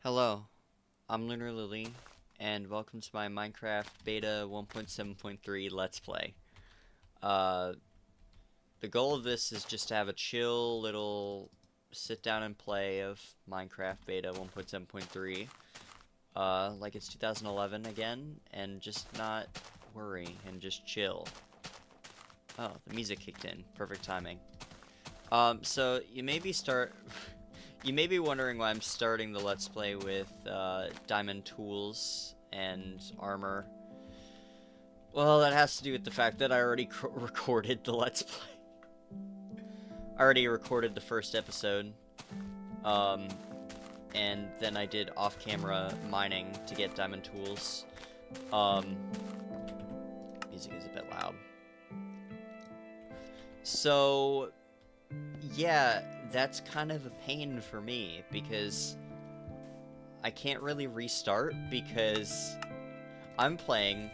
Hello, I'm Lunar Lily, and welcome to my Minecraft Beta 1.7.3 Let's Play. Uh, the goal of this is just to have a chill little sit down and play of Minecraft Beta 1.7.3, like it's 2011 again, and just not worry and just chill. Oh, the music kicked in. Perfect timing. So you may be wondering why I'm starting the Let's Play with diamond tools and armor. Well, that has to do with the fact that I already recorded the Let's Play. I already recorded the first episode. And then I did off-camera mining to get diamond tools. Music is a bit loud. So, yeah, that's kind of a pain for me because I can't really restart because I'm playing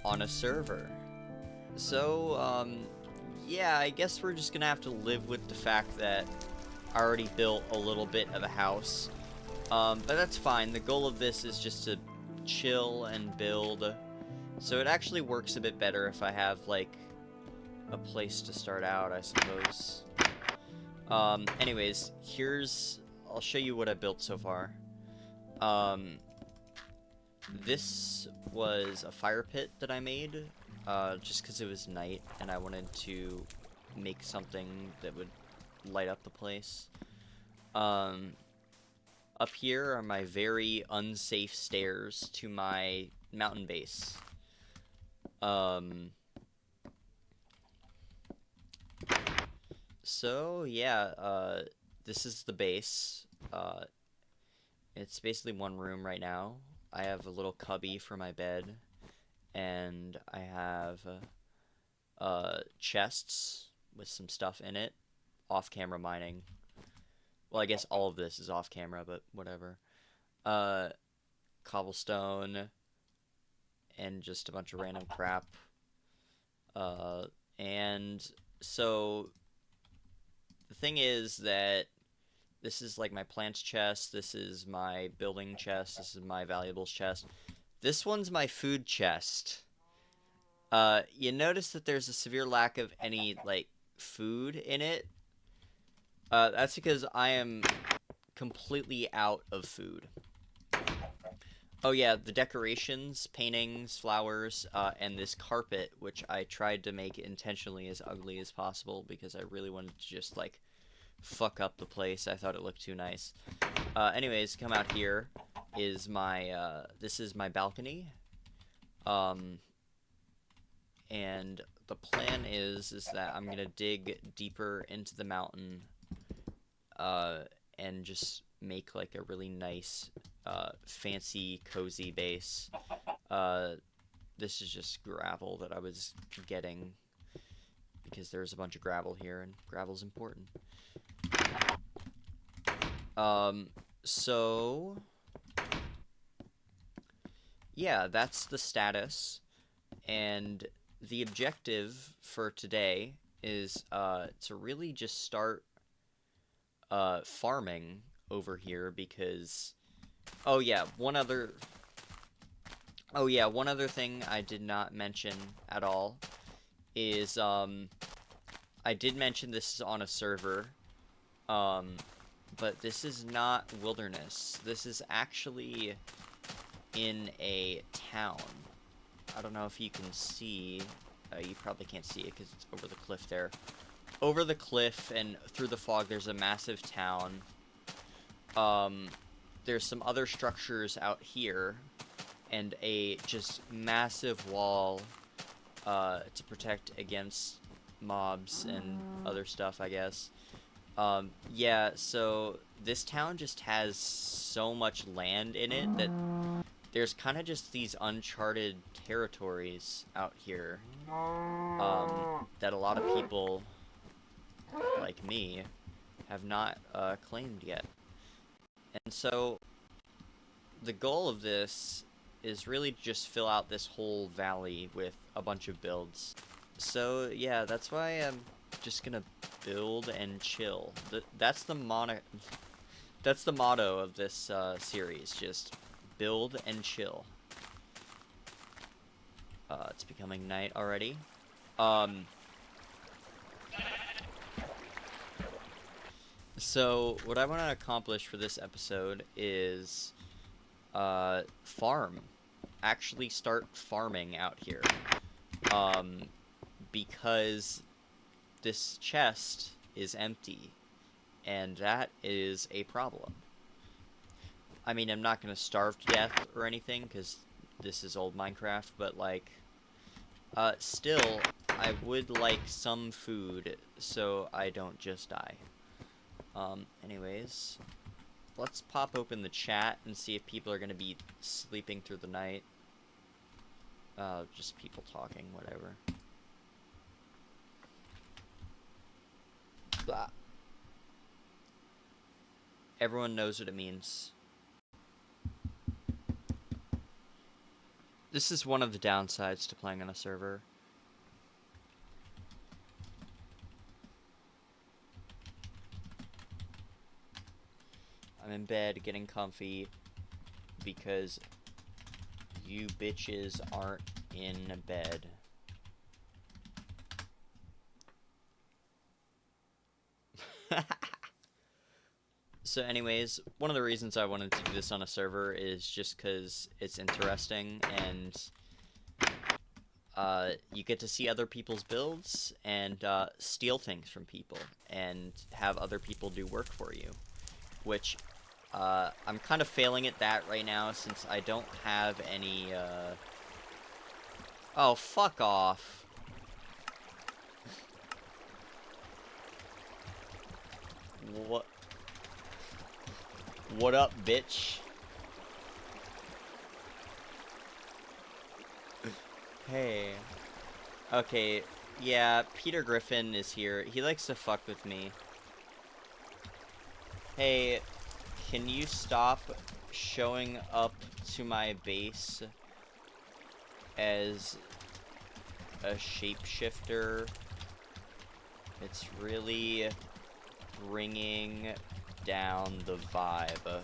on a server. So, yeah, I guess we're just gonna have to live with the fact that I already built a little bit of a house. But that's fine. The goal of this is just to chill and build. So it actually works a bit better if I have, like, a place to start out, I suppose. Anyways, I'll show you what I built so far. This was a fire pit that I made, just because it was night, and I wanted to make something that would light up the place. Up here are my very unsafe stairs to my mountain base. So, yeah, this is the base. It's basically one room right now. I have a little cubby for my bed, and I have chests with some stuff in it. Off-camera mining. Well, I guess all of this is off-camera, but whatever. Cobblestone, and just a bunch of random crap. And so the thing is that this is like my plants chest, this is my building chest, this is my valuables chest. This one's my food chest. You notice that there's a severe lack of any, like, food in it. That's because I am completely out of food. Oh yeah, the decorations, paintings, flowers, and this carpet, which I tried to make intentionally as ugly as possible because I really wanted to just, like, fuck up the place. I thought it looked too nice. Anyways, come out here is my, this is my balcony. And the plan is that I'm gonna dig deeper into the mountain, and just make, like, a really nice, fancy, cozy base. This is just gravel that I was getting because there's a bunch of gravel here, and gravel's important. So, yeah, that's the status, and the objective for today is, to really just start, farming over here because, oh yeah, one other thing I did not mention at all is, I did mention this is on a server, but this is not wilderness. This is actually in a town. I don't know if you can see. You probably can't see it because it's over the cliff there. Over the cliff and through the fog, there's a massive town. There's some other structures out here, and a just massive wall to protect against mobs and other stuff, I guess. Yeah, so this town just has so much land in it that there's kind of just these uncharted territories out here, that a lot of people, like me, have not claimed yet. And so the goal of this is really to just fill out this whole valley with a bunch of builds. So yeah, that's why I'm just gonna build and chill. That's the That's the motto of this series. Just build and chill. It's becoming night already. Um, so what I want to accomplish for this episode is farm. Actually start farming out here. Because this chest is empty, and that is a problem. I mean, I'm not gonna starve to death or anything, because this is old Minecraft, but, like, still, I would like some food, so I don't just die. Anyways, let's pop open the chat and see if people are gonna be sleeping through the night. Just people talking, whatever. Blah. Everyone knows what it means. This is one of the downsides to playing on a server. I'm in bed getting comfy because you bitches aren't in bed. So anyways, one of the reasons I wanted to do this on a server is just because it's interesting, and you get to see other people's builds and steal things from people and have other people do work for you, which I'm kind of failing at that right now since I don't have any Oh, fuck off. What? What up, bitch? Hey. Okay, yeah, Peter Griffin is here. He likes to fuck with me. Hey, can you stop showing up to my base as a shapeshifter? It's really bringing down the vibe.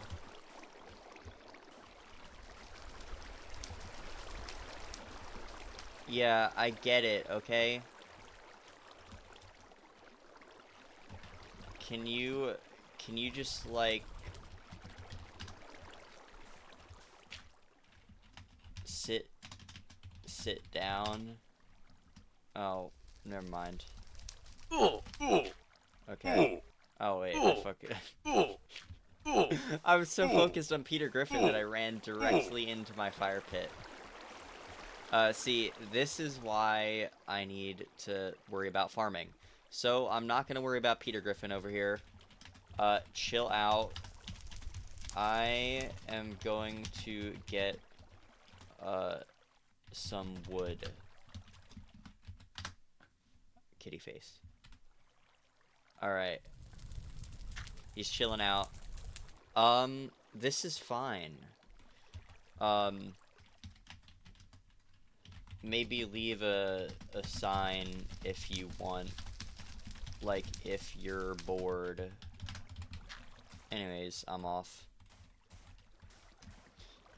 Yeah, I get it, okay? Can you just, like, sit down? Oh, never mind. Okay. Oh, wait, I fucking... I was so focused on Peter Griffin that I ran directly into my fire pit. See, this is why I need to worry about farming. So, I'm not gonna worry about Peter Griffin over here. Chill out. I am going to get, some wood. Kitty face. Alright. He's chilling out. This is fine. Maybe leave a sign if you want. Like, if you're bored. Anyways, I'm off.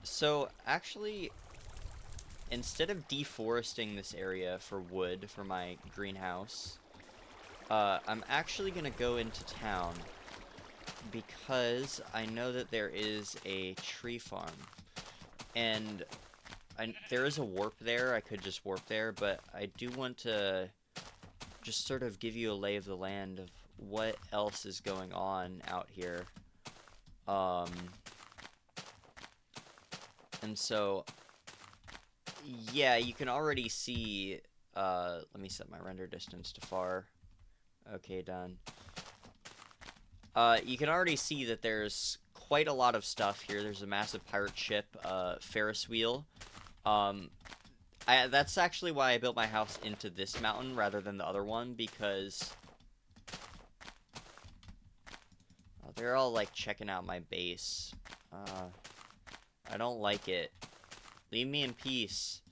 So, actually, instead of deforesting this area for wood for my greenhouse, I'm actually gonna go into town because I know that there is a tree farm. And there is a warp there. I could just warp there, but I do want to just sort of give you a lay of the land of what else is going on out here. And so, yeah, you can already see, let me set my render distance to far. Okay, done. You can already see that there's quite a lot of stuff here. There's a massive pirate ship, Ferris wheel. That's actually why I built my house into this mountain rather than the other one, because they're all, like, checking out my base. I don't like it. Leave me in peace.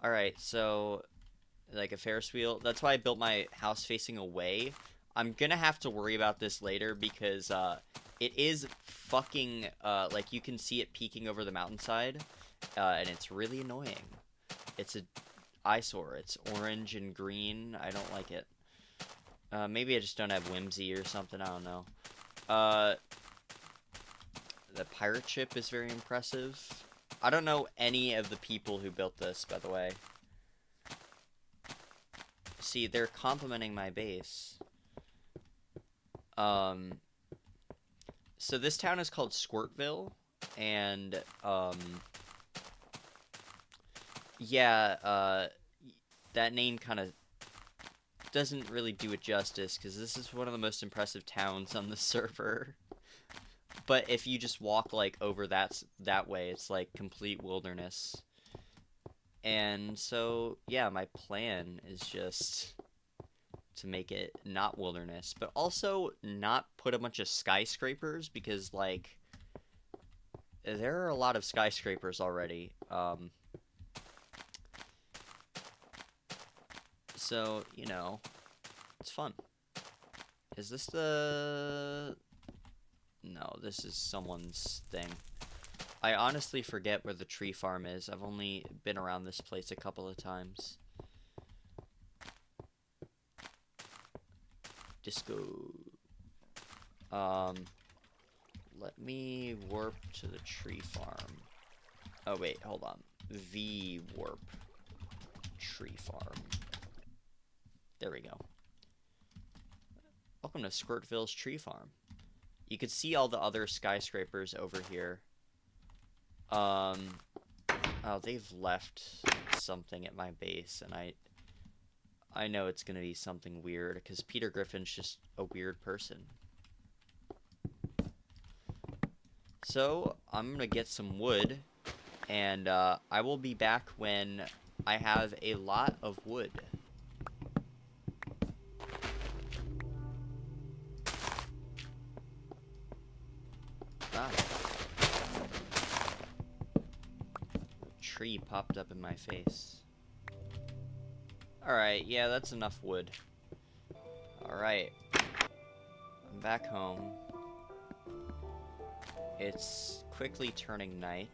Alright, so, like, a Ferris wheel. That's why I built my house facing away. I'm gonna have to worry about this later because, It is fucking, like, you can see it peeking over the mountainside, and it's really annoying. It's a eyesore. It's orange and green. I don't like it. Maybe I just don't have whimsy or something. I don't know. Uh, the pirate ship is very impressive. I don't know any of the people who built this, by the way. See, they're complimenting my base. So this town is called Squirtville, and, yeah, that name kind of doesn't really do it justice, because this is one of the most impressive towns on the server. But if you just walk, like, over that way, it's, like, complete wilderness. And so, yeah, my plan is just to make it not wilderness, but also not put a bunch of skyscrapers, because, like, there are a lot of skyscrapers already. So, you know, it's fun. Is this the... No, this is someone's thing. I honestly forget where the tree farm is. I've only been around this place a couple of times. Disco. Let me warp to the tree farm. Oh, wait, hold on. V warp. Tree farm. There we go. Welcome to Squirtville's tree farm. You can see all the other skyscrapers over here. Oh, they've left something at my base, and I know it's gonna be something weird, because Peter Griffin's just a weird person. So, I'm gonna get some wood, and I will be back when I have a lot of wood. Ah. A tree popped up in my face. Alright, yeah, that's enough wood. Alright. I'm back home. It's quickly turning night.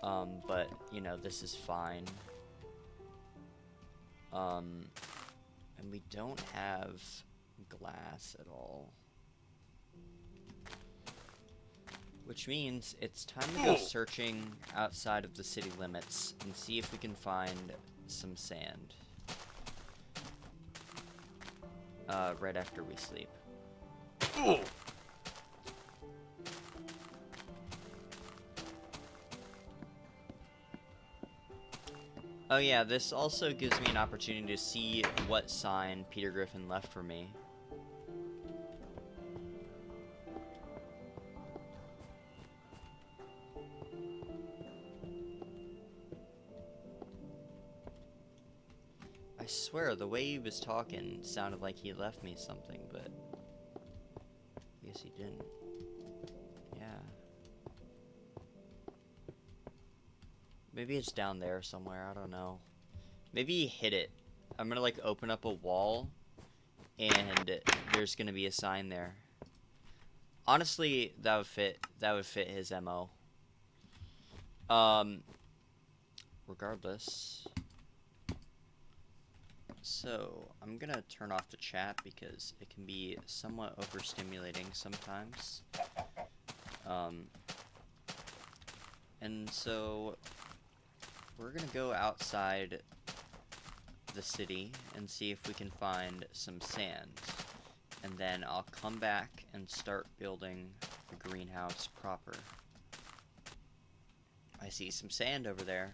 But, you know, this is fine. And we don't have glass at all. Which means it's time to go searching outside of the city limits and see if we can find some sand. Right after we sleep. Oh yeah, this also gives me an opportunity to see what sign Peter Griffin left for me. I swear, the way he was talking sounded like he left me something, but I guess he didn't. Yeah. Maybe it's down there somewhere, I don't know. Maybe he hid it. I'm gonna, like, open up a wall, and there's gonna be a sign there. Honestly, that would fit his MO. Regardless. So, I'm gonna turn off the chat because it can be somewhat overstimulating sometimes. And so, we're gonna go outside the city and see if we can find some sand. And then I'll come back and start building the greenhouse proper. I see some sand over there.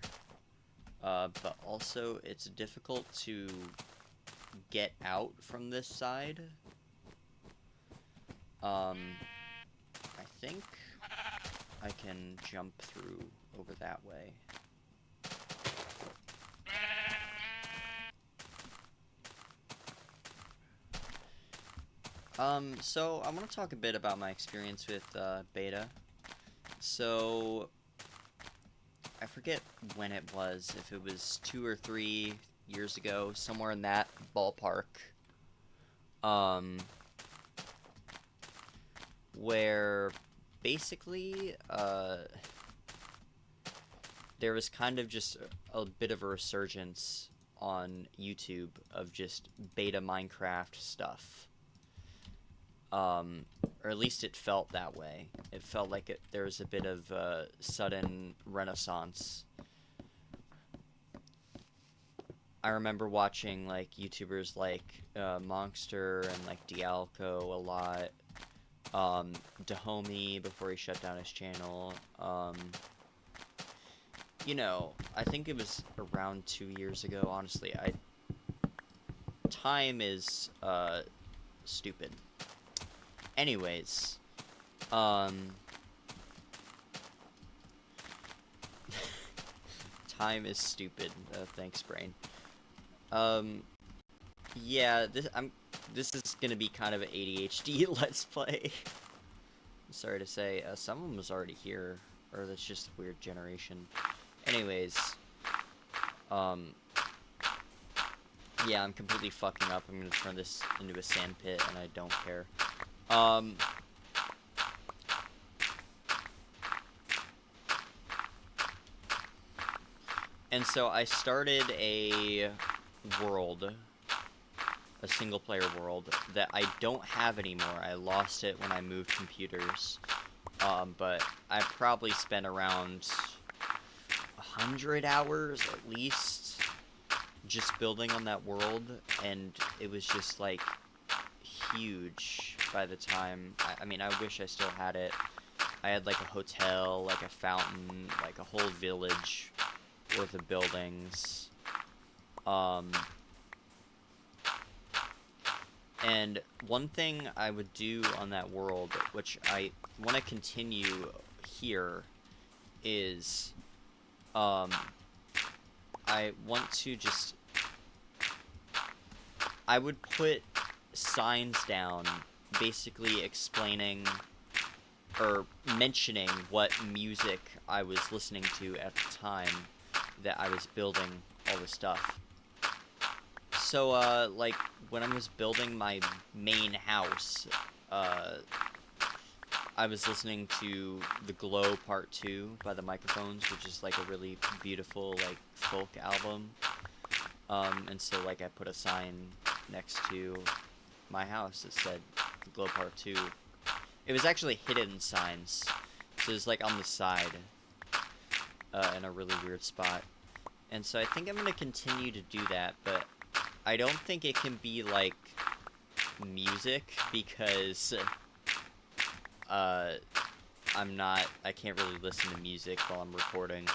But also, it's difficult to get out from this side. I think I can jump through over that way. So I want to talk a bit about my experience with beta. So I forget when it was, if it was 2 or 3 years ago, somewhere in that ballpark. where basically there was kind of just a bit of a resurgence on YouTube of just beta Minecraft stuff. Or at least it felt that way. It felt like there was a bit of a sudden renaissance. I remember watching like YouTubers like Monster and like Dialco a lot. Dahomey before he shut down his channel. You know, I think it was around 2 years ago. Honestly, time is stupid. Anyways, time is stupid. Thanks, brain. Yeah, this is gonna be kind of an ADHD let's play. I'm sorry to say, someone was already here, or that's just a weird generation. Anyways, yeah, I'm completely fucking up. I'm gonna turn this into a sand pit, and I don't care. And so I started a world, a single player world, that I don't have anymore. I lost it when I moved computers. But I probably spent around 100 hours at least just building on that world, and it was just like huge by the time. I mean, I wish I still had it. I had like a hotel, like a fountain, like a whole village worth of buildings. And one thing I would do on that world, which I want to continue here, is I want to just, I would put signs down basically explaining or mentioning what music I was listening to at the time that I was building all this stuff. So, like, when I was building my main house, I was listening to The Glow Part 2 by The Microphones, which is, like, a really beautiful, like, folk album. And so, like, I put a sign next to my house that said The Glow Part 2. It was actually hidden signs, so it was, like, on the side, in a really weird spot. And so I think I'm gonna continue to do that, but I don't think it can be, like, music, because, I can't really listen to music while I'm recording.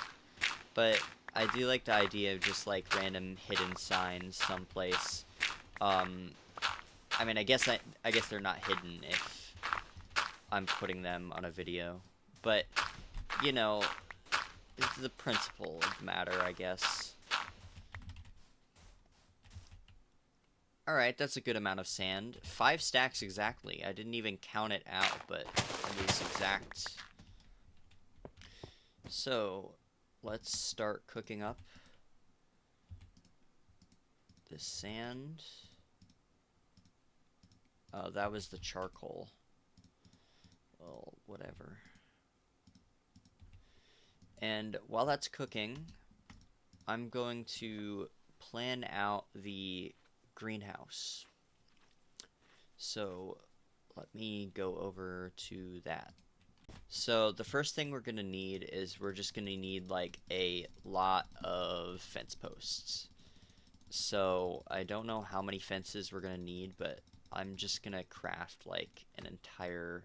But I do like the idea of just, like, random hidden signs someplace. I mean, I guess they're not hidden if I'm putting them on a video. But, you know, it's the principle of the matter, I guess. Alright, that's a good amount of sand. 5 stacks exactly. I didn't even count it out, but it was exact. So, let's start cooking up the sand. Oh, that was the charcoal. Well, whatever. And while that's cooking, I'm going to plan out the greenhouse. So let me go over to that. So the first thing we're going to need is we're just going to need like a lot of fence posts. So I don't know how many fences we're going to need, but I'm just going to craft like an entire,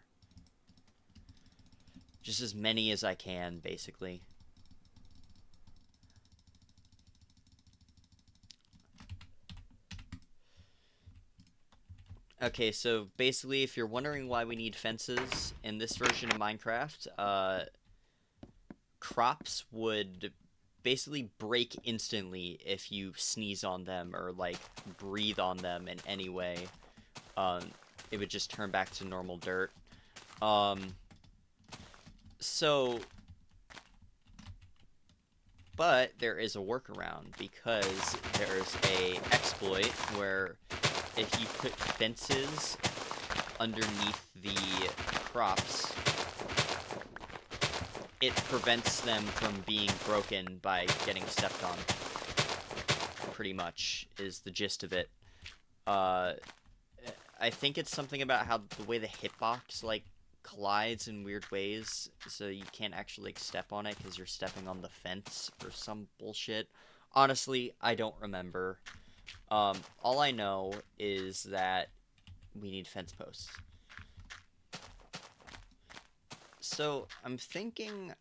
just as many as I can basically. Okay, so basically, if you're wondering why we need fences in this version of Minecraft, crops would basically break instantly if you sneeze on them or, like, breathe on them in any way. It would just turn back to normal dirt. But there is a workaround, because there's a exploit where if you put fences underneath the crops, it prevents them from being broken by getting stepped on. Pretty much is the gist of it. I think it's something about how the way the hitbox like collides in weird ways, so you can't actually like, step on it because you're stepping on the fence or some bullshit. Honestly, I don't remember. All I know is that we need fence posts. So I'm thinking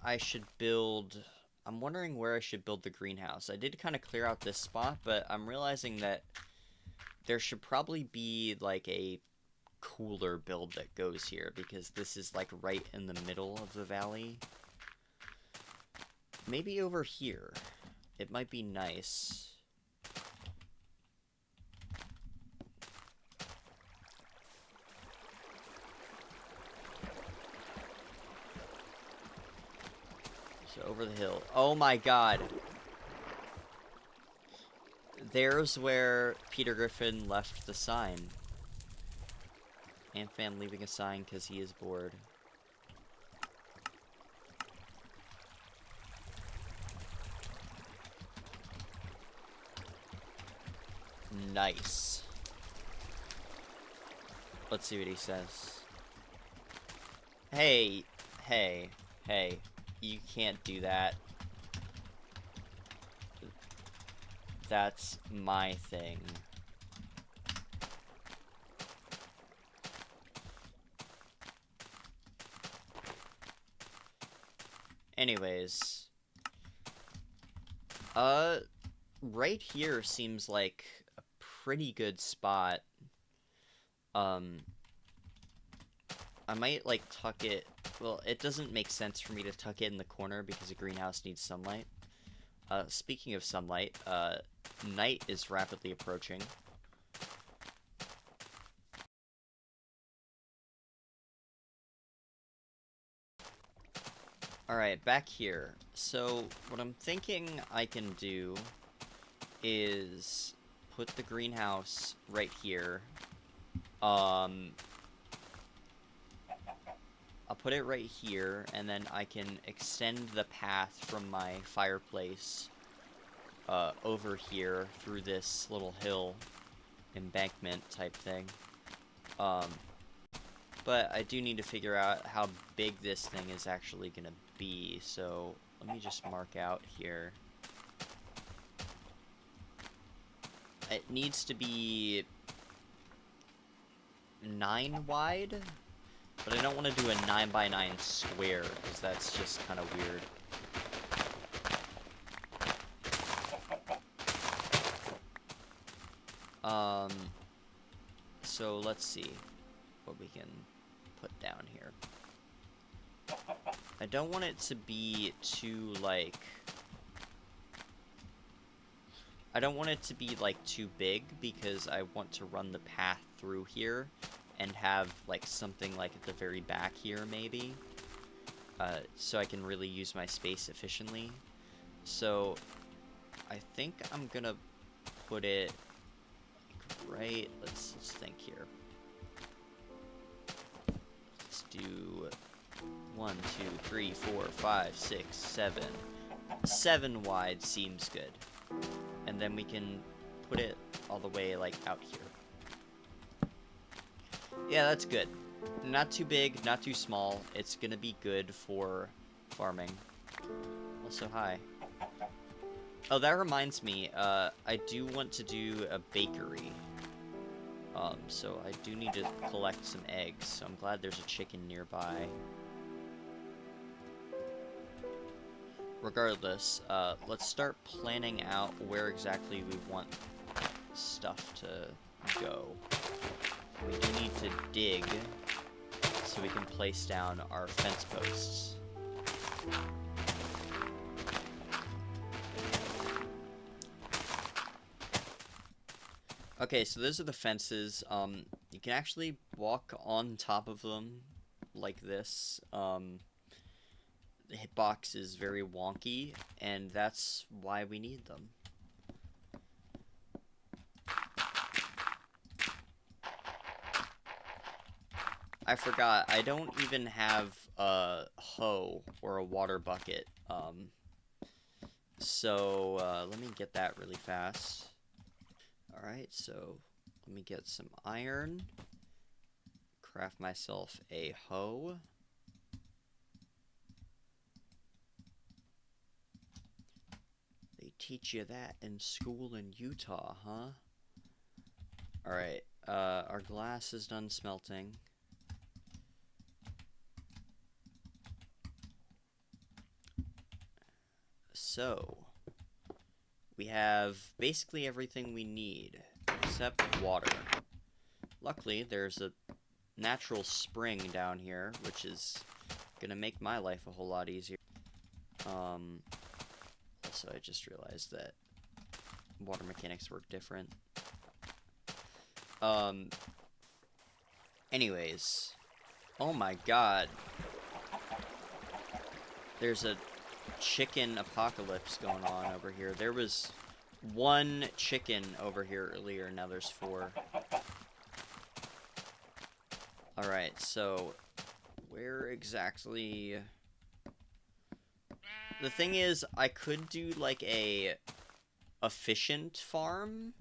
I should build. I'm wondering where I should build the greenhouse. I did kind of clear out this spot, but I'm realizing that there should probably be like a cooler build that goes here because this is like right in the middle of the valley. Maybe over here. It might be nice. So over the hill. Oh my god. There's where Peter Griffin left the sign. Ant-Fan leaving a sign because he is bored. Nice. Let's see what he says. Hey, hey, hey. You can't do that. That's my thing. Anyways. Right here seems like a pretty good spot. I might, like, tuck it... Well, it doesn't make sense for me to tuck it in the corner because a greenhouse needs sunlight. Speaking of sunlight, night is rapidly approaching. Alright, back here. So, what I'm thinking I can do is put the greenhouse right here. I'll put it right here, and then I can extend the path from my fireplace over here through this little hill embankment type thing. But I do need to figure out how big this thing is actually gonna be, so let me just mark out here. It needs to be 9 wide, but I don't want to do a 9x9 square, because that's just kind of weird. So let's see what we can put down here. I don't want it to be too, like... I don't want it to be, like, too big, because I want to run the path through here and have, like, something, like, at the very back here, maybe. So I can really use my space efficiently. So, I think I'm gonna put it, like, right... Let's think here. Let's do 1, 2, 3, 4, 5, 6, 7. 7 wide seems good. And then we can put it all the way, like, out here. Yeah, that's good. Not too big, not too small. It's gonna be good for farming. Also, hi. Oh, that reminds me, I do want to do a bakery. So I do need to collect some eggs, so I'm glad there's a chicken nearby. Regardless, let's start planning out where exactly we want stuff to go. We do need to dig so we can place down our fence posts. Okay, so those are the fences. You can actually walk on top of them like this. The hitbox is very wonky, and that's why we need them. I forgot. I don't even have a hoe or a water bucket. So let me get that really fast. Alright, so let me get some iron. Craft myself a hoe. They teach you that in school in Utah, huh? Alright, our glass is done smelting. So, we have basically everything we need, except water. Luckily, there's a natural spring down here, which is gonna make my life a whole lot easier. Also, I just realized that water mechanics work different. Anyways. Oh my god. There's a chicken apocalypse going on over here. There was one chicken over here earlier, now there's 4. Alright, so where exactly... The thing is, I could do like a efficient farm,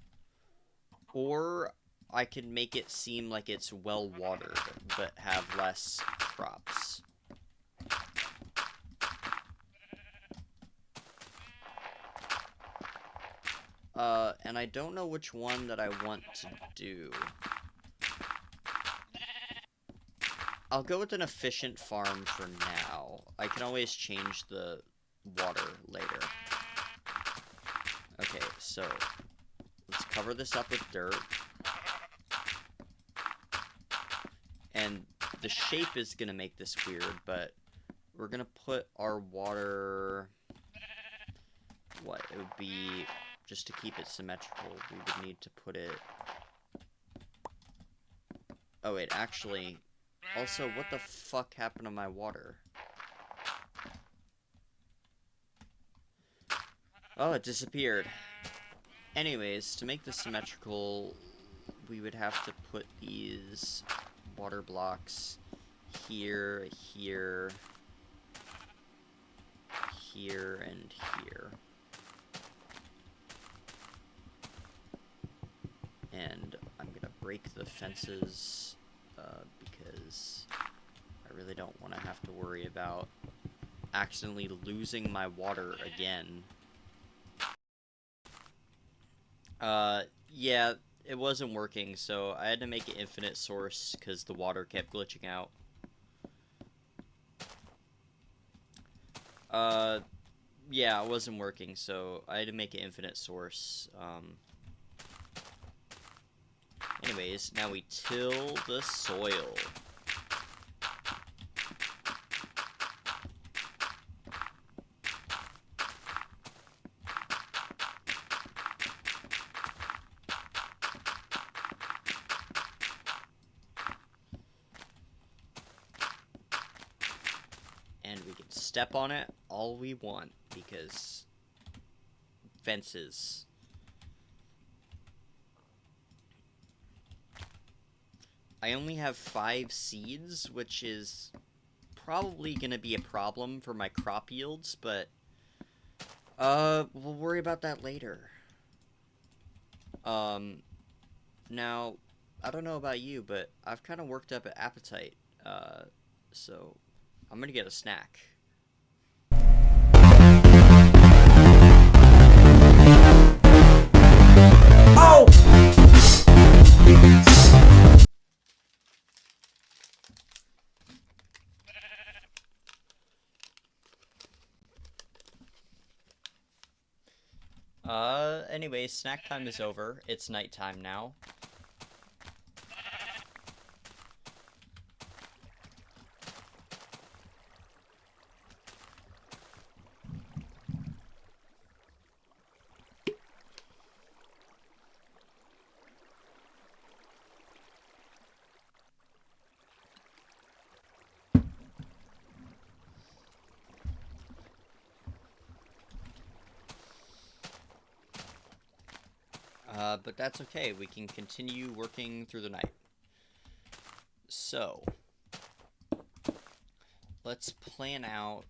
or I could make it seem like it's well watered, but have less crops. And I don't know which one that I want to do. I'll go with an efficient farm for now. I can always change the water later. Okay, so let's cover this up with dirt. And the shape is gonna make this weird, but we're gonna put our water... What? It would be... Just to keep it symmetrical, we would need to put it... Oh, wait, actually... Also, what the fuck happened to my water? Oh, it disappeared. Anyways, to make this symmetrical, we would have to put these water blocks here, here, here, and here. And I'm gonna break the fences because I really don't want to have to worry about accidentally losing my water again. Yeah, it wasn't working, so I had to make an infinite source because the water kept glitching out. Yeah, it wasn't working, so I had to make an infinite source. Anyways, now we till the soil. And we can step on it all we want, because fences. I only have 5 seeds, which is probably gonna be a problem for my crop yields, but we'll worry about that later. Now, I don't know about you, but I've kind of worked up an appetite, so I'm gonna get a snack. Oh! Anyway, snack time is over. It's nighttime now. But that's okay. We can continue working through the night. So, let's plan out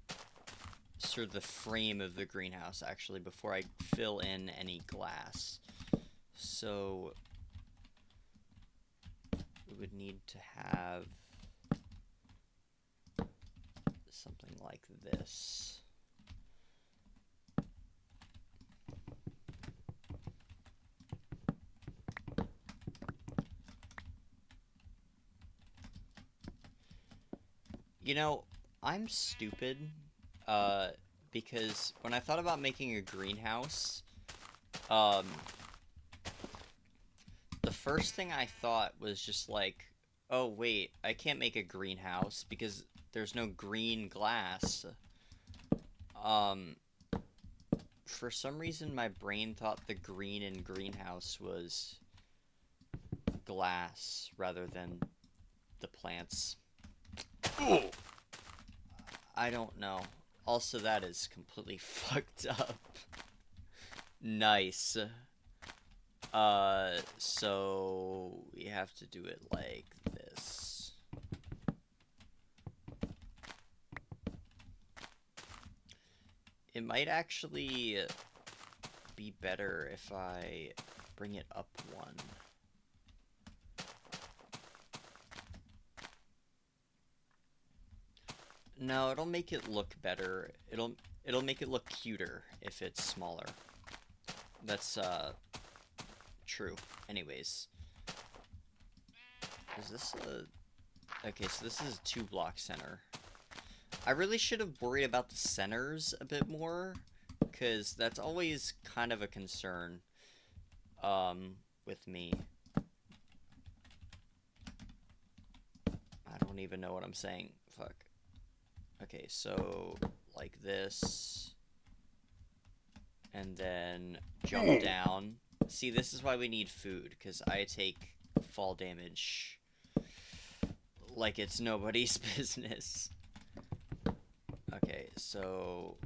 sort of the frame of the greenhouse, actually, before I fill in any glass. So we would need to have something like this. You know, I'm stupid, because when I thought about making a greenhouse, um, the first thing I thought was just like, oh wait, I can't make a greenhouse because there's no green glass. Um, for some reason my brain thought the green in greenhouse was glass rather than the plants. I don't know. Also, that is completely fucked up. Nice. So we have to do it like this. It might actually be better if I bring it up one. No, it'll make it look better. It'll make it look cuter if it's smaller. That's true. Anyways. Is this a... Okay, so this is a 2-block center. I really should have worried about the centers a bit more, because that's always kind of a concern, with me. I don't even know what I'm saying. Fuck. Okay, so, like this. And then jump down. See, this is why we need food, because I take fall damage like it's nobody's business. Okay, so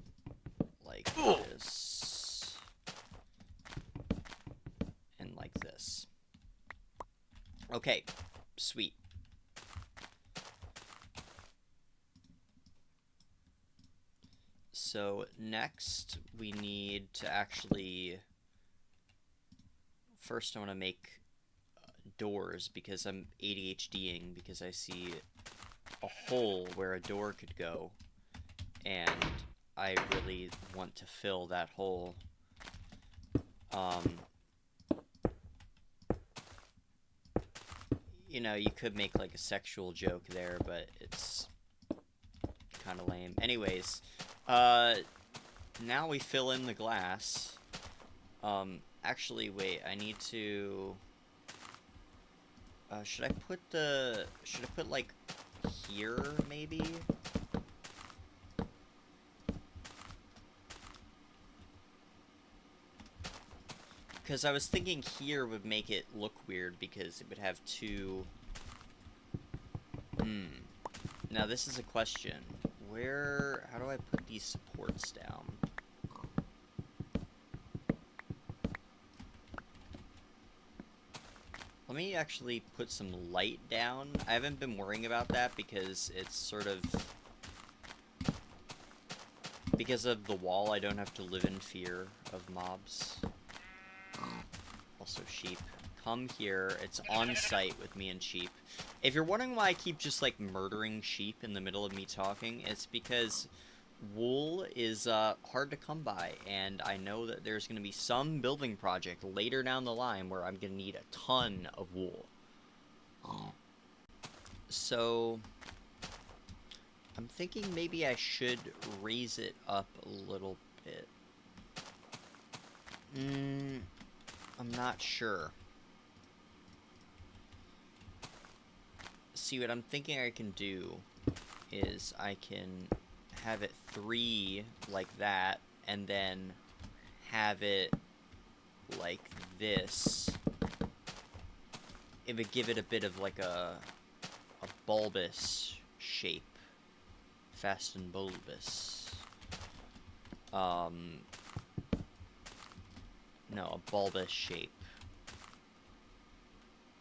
like this and like this. Okay, sweet. So next we need to actually, first I want to make doors because I'm ADHDing, because I see a hole where a door could go and I really want to fill that hole. You know, you could make like a sexual joke there, but it's kind of lame. Anyways, now we fill in the glass. Actually, wait, I need to... should I put like here, maybe? Because I was thinking here would make it look weird because it would have two... Now this is a question. How do I put these supports down? Let me actually put some light down. I haven't been worrying about that because it's sort of... Because of the wall, I don't have to live in fear of mobs. Also sheep. Come here. It's on site with me and sheep. If you're wondering why I keep just like murdering sheep in the middle of me talking, it's because wool is hard to come by, and I know that there's going to be some building project later down the line where I'm going to need a ton of wool. So I'm thinking maybe I should raise it up a little bit. I'm not sure. See, what I'm thinking I can do is I can have it 3 like that, and then have it like this. It would give it a bit of like a bulbous shape. Fast and bulbous. No, a bulbous shape.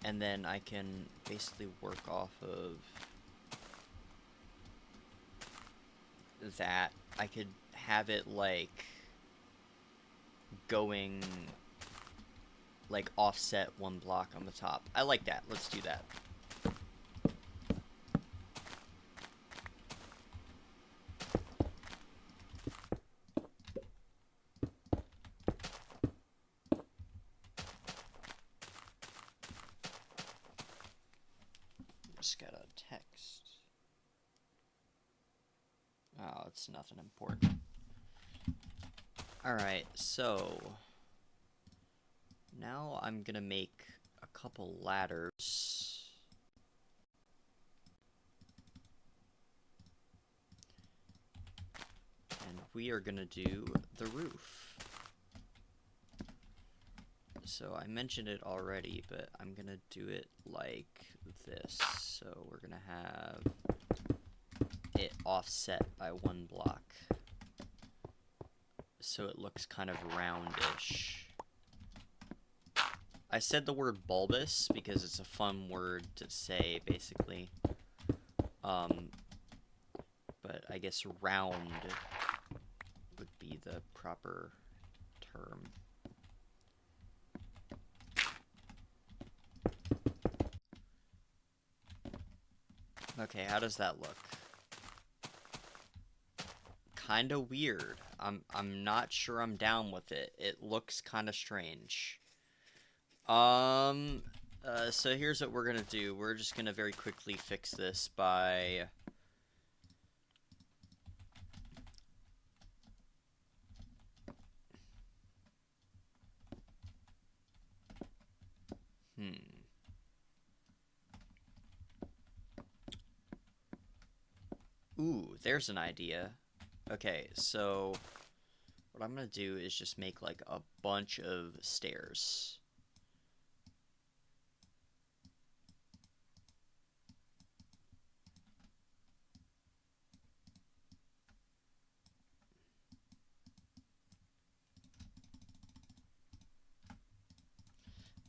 And then I can basically work off of that, I could have it, like, going, like, offset one block on the top. I like that. Let's do that. Just got a text. Oh, it's nothing important. Alright, so now I'm gonna make a couple ladders. And we are gonna do the roof. So I mentioned it already, but I'm gonna do it like this. So we're gonna have it offset by one block, so it looks kind of roundish. I said the word bulbous because it's a fun word to say, basically. But I guess round would be the proper term. Okay, how does that look? Kinda weird. I'm not sure I'm down with it. It looks kinda strange. So here's what we're gonna do. We're just gonna very quickly fix this by... Ooh, there's an idea. Okay, so what I'm gonna do is just make like a bunch of stairs.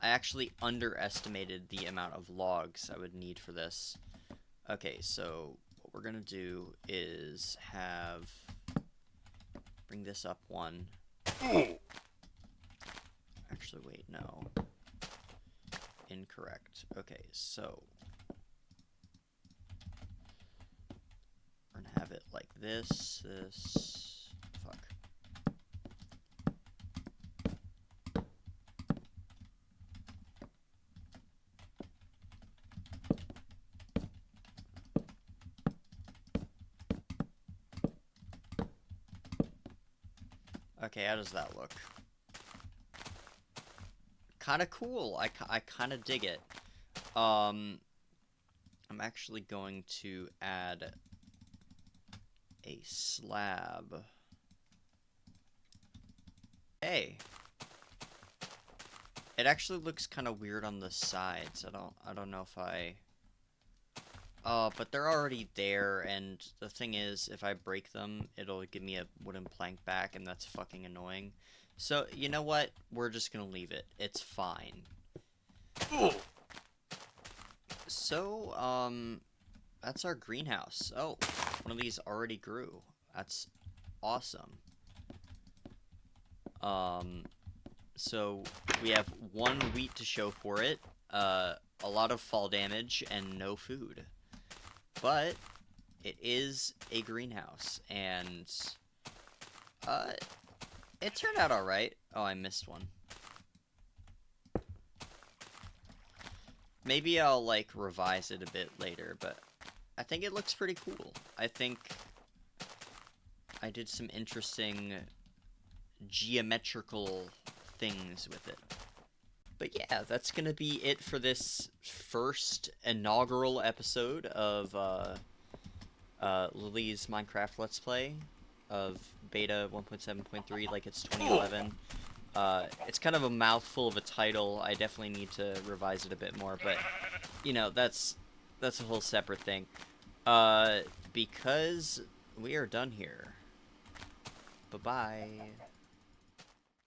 I actually underestimated the amount of logs I would need for this. Okay, so what we're gonna do is bring this up one. Actually, wait, no. Incorrect. Okay, so we're gonna have it like this, fuck. Okay, how does that look? Kind of cool. I kind of dig it. I'm actually going to add a slab. Hey. It actually looks kind of weird on the sides. I don't know if I... but they're already there, and the thing is, if I break them, it'll give me a wooden plank back, and that's fucking annoying. So, you know what? We're just gonna leave it. It's fine. So, that's our greenhouse. Oh, one of these already grew. That's awesome. So we have one wheat to show for it, a lot of fall damage, and no food. But it is a greenhouse, and it turned out alright. Oh, I missed one. Maybe I'll, like, revise it a bit later, but I think it looks pretty cool. I think I did some interesting geometrical things with it. But yeah, that's gonna be it for this first inaugural episode of Lily's Minecraft Let's Play of beta 1.7.3, like it's 2011. It's kind of a mouthful of a title. I definitely need to revise it a bit more, but you know, that's a whole separate thing. Because we are done here. Bye-bye.